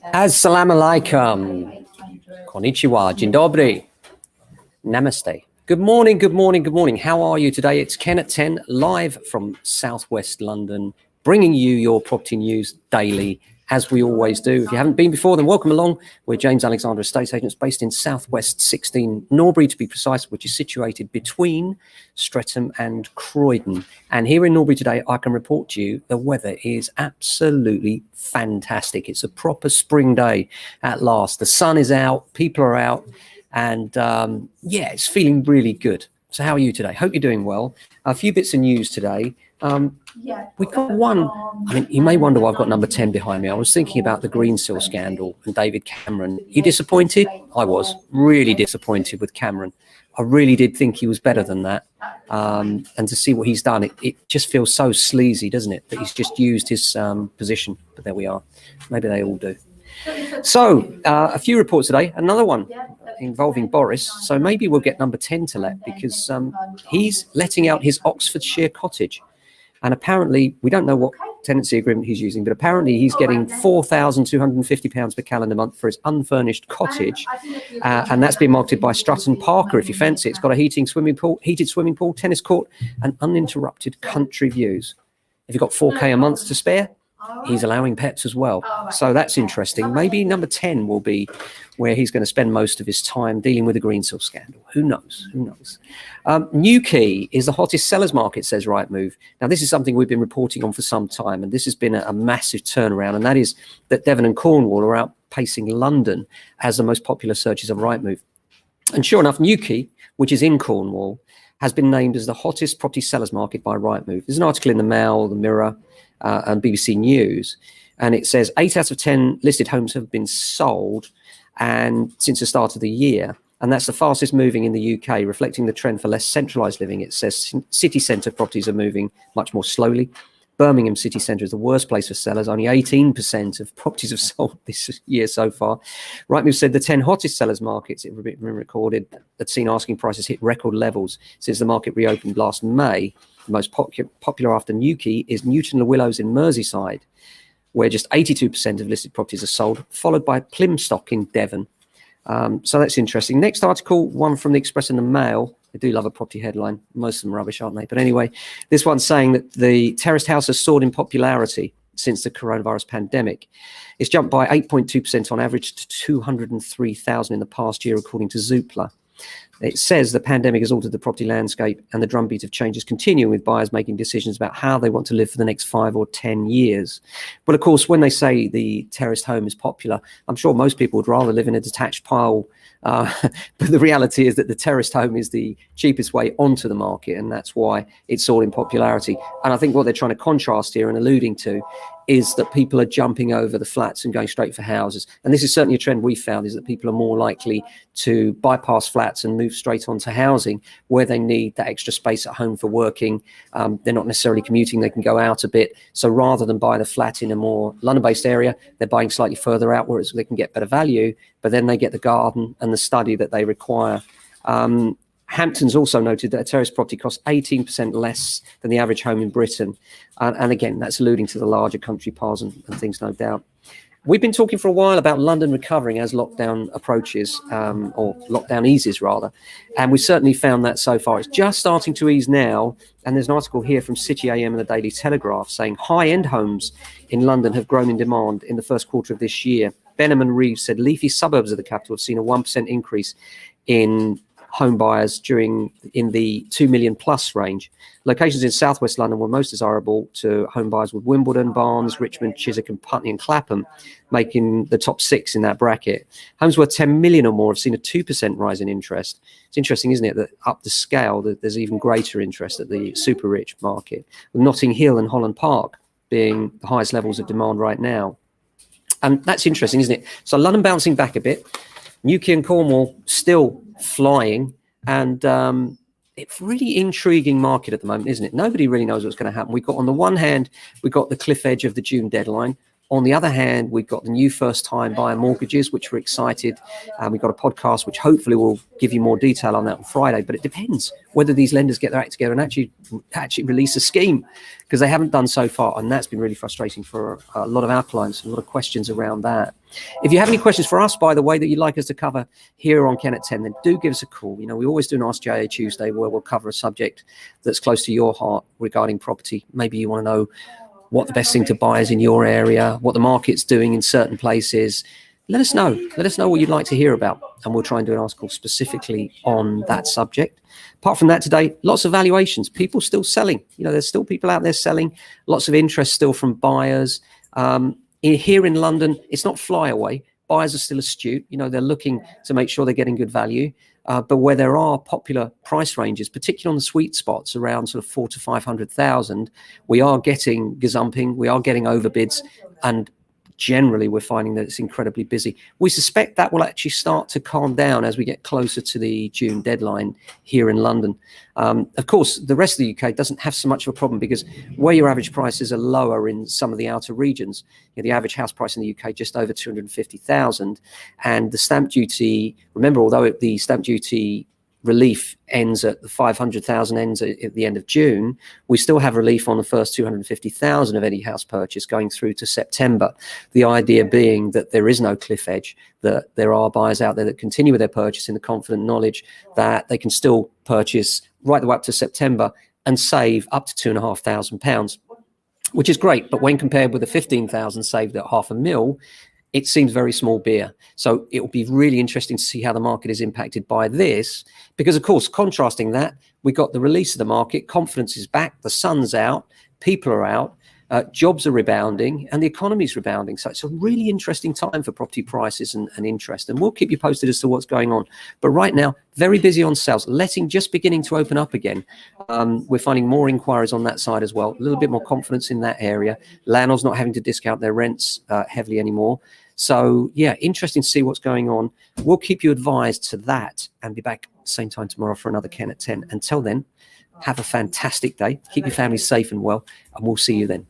Assalamu alaikum. Konnichiwa. Dzień dobry. Namaste. Good morning, good morning, good morning. How are you today? It's Ken at 10, live from Southwest London, bringing you your property news daily, as we always do. If you haven't been before, then welcome along. We're James Alexander Estate Agents based in Southwest 16, Norbury to be precise, which is situated between Streatham and Croydon. And here in Norbury today, I can report to you the weather is absolutely fantastic. It's a proper spring day at last. The sun is out, people are out, and yeah, it's feeling really good. So how are you today? Hope you're doing well. A few bits of news today. We've got one. I mean, you may wonder why I've got number 10 behind me. I was thinking about the Greensill scandal and David Cameron. You disappointed? I was really disappointed with Cameron. I really did think he was better than that. And to see what he's done, it just feels so sleazy, doesn't it? That he's just used his position. But there we are. Maybe they all do. So a few reports today. Another one involving Boris. So maybe we'll get number 10 to let, because he's letting out his Oxfordshire cottage. And apparently, we don't know what tenancy agreement he's using, but apparently he's getting £4,250 per calendar month for his unfurnished cottage. And that's been marketed by Stratton Parker, if you fancy. It's got a heated swimming pool, tennis court, and uninterrupted country views. If you've got 4K a month to spare, he's allowing pets as well. So that's interesting. Maybe number 10 will be where he's going to spend most of his time dealing with the Greensill scandal. Who knows? Who knows? Newquay is the hottest sellers market, says Rightmove. Now, this is something we've been reporting on for some time, and this has been a massive turnaround, and that is that Devon and Cornwall are outpacing London as the most popular searches of Rightmove. And sure enough, Newquay, which is in Cornwall, has been named as the hottest property sellers market by Rightmove. There's an article in the Mail, the Mirror, and BBC News, and it says 8 out of 10 listed homes have been sold and since the start of the year, and that's the fastest moving in the UK, reflecting the trend for less centralised living. It says city centre properties are moving much more slowly. Birmingham city centre is the worst place for sellers. Only 18% of properties have sold this year so far. Rightmove said the 10 hottest sellers markets it been recorded had seen asking prices hit record levels since the market reopened last May. The most popular after Newquay is Newton Le Willows in Merseyside, where just 82% of listed properties are sold, followed by Plymstock in Devon. So that's interesting. Next article, one from the Express and the Mail. I do love a property headline. Most of them rubbish, aren't they? But anyway, this one's saying that the terraced house has soared in popularity since the coronavirus pandemic. It's jumped by 8.2% on average to 203,000 in the past year, according to Zoopla. It says the pandemic has altered the property landscape, and the drumbeat of change is continuing, with buyers making decisions about how they want to live for the next 5 or 10 years. But of course, when they say the terraced home is popular, I'm sure most people would rather live in a detached pile. But the reality is that the terraced home is the cheapest way onto the market, and that's why it's all in popularity. And I think what they're trying to contrast here and alluding to is that people are jumping over the flats and going straight for houses. And this is certainly a trend we found, is that people are more likely to bypass flats and move straight onto housing where they need that extra space at home for working. They're not necessarily commuting, they can go out a bit. So rather than buy the flat in a more London-based area, they're buying slightly further out where they can get better value, but then they get the garden and the study that they require. Hampton's also noted that a terrace property costs 18% less than the average home in Britain. And again, that's alluding to the larger country piles and things, no doubt. We've been talking for a while about London recovering as lockdown approaches, or lockdown eases rather. And we certainly found that so far. It's just starting to ease now. And there's an article here from City AM and the Daily Telegraph saying high-end homes in London have grown in demand in the first quarter of this year. Benham and Reeves said leafy suburbs of the capital have seen a 1% increase in home buyers in the 2 million plus range. Locations in southwest London were most desirable to home buyers, with Wimbledon, Barnes, Richmond, Chiswick and Putney and Clapham making the top 6 in that bracket. Homes worth 10 million or more have seen a 2% rise in interest. It's interesting, isn't it, that up the scale that there's even greater interest at the super rich market, with Notting Hill and Holland Park being the highest levels of demand right now. And that's interesting, isn't it? So London bouncing back a bit, Newquay and Cornwall still flying, and it's really intriguing market at the moment, isn't it? Nobody really knows what's going to happen. We've got, on the one hand, we've got the cliff edge of the June deadline. On the other hand, we've got the new first-time buyer mortgages, which we're excited. We've got a podcast which hopefully will give you more detail on that on Friday. But it depends whether these lenders get their act together and actually release a scheme, because they haven't done so far. And that's been really frustrating for a lot of our clients, a lot of questions around that. If you have any questions for us, by the way, that you'd like us to cover here on Ken at 10, then do give us a call. You know, we always do an Ask JA Tuesday where we'll cover a subject that's close to your heart regarding property. Maybe you want to know what the best thing to buy is in your area, what the market's doing in certain places. Let us know. Let us know what you'd like to hear about, and we'll try and do an article specifically on that subject. Apart from that today, lots of valuations. People still selling. You know, there's still people out there selling. Lots of interest still from buyers. Here in London, it's not fly away. Buyers are still astute. You know, they're looking to make sure they're getting good value. But where there are popular price ranges, particularly on the sweet spots around sort of 400,000 to 500,000, we are getting gazumping, we are getting overbids, and generally we're finding that it's incredibly busy. We suspect that will actually start to calm down as we get closer to the June deadline here in London. Of course, the rest of the UK doesn't have so much of a problem, because where your average prices are lower in some of the outer regions, you know, the average house price in the UK just over 250,000, and the stamp duty, remember, although the stamp duty relief ends at the 500,000 ends at the end of June, we still have relief on the first 250,000 of any house purchase going through to September. The idea being that there is no cliff edge, that there are buyers out there that continue with their purchase in the confident knowledge that they can still purchase right the way up to September and save up to £2,500, which is great. But when compared with the 15,000 saved at £500,000, it seems very small beer. So it will be really interesting to see how the market is impacted by this, because of course, contrasting that, we got the release of the market, confidence is back, the sun's out, people are out, jobs are rebounding, and the economy is rebounding. So it's a really interesting time for property prices and interest, and we'll keep you posted as to what's going on. But right now, very busy on sales, letting just beginning to open up again. We're finding more inquiries on that side as well, a little bit more confidence in that area. Landlords not having to discount their rents heavily anymore. So yeah, interesting to see what's going on. We'll keep you advised to that and be back same time tomorrow for another Ken at 10. Until then, have a fantastic day. Keep your family safe and well, and we'll see you then.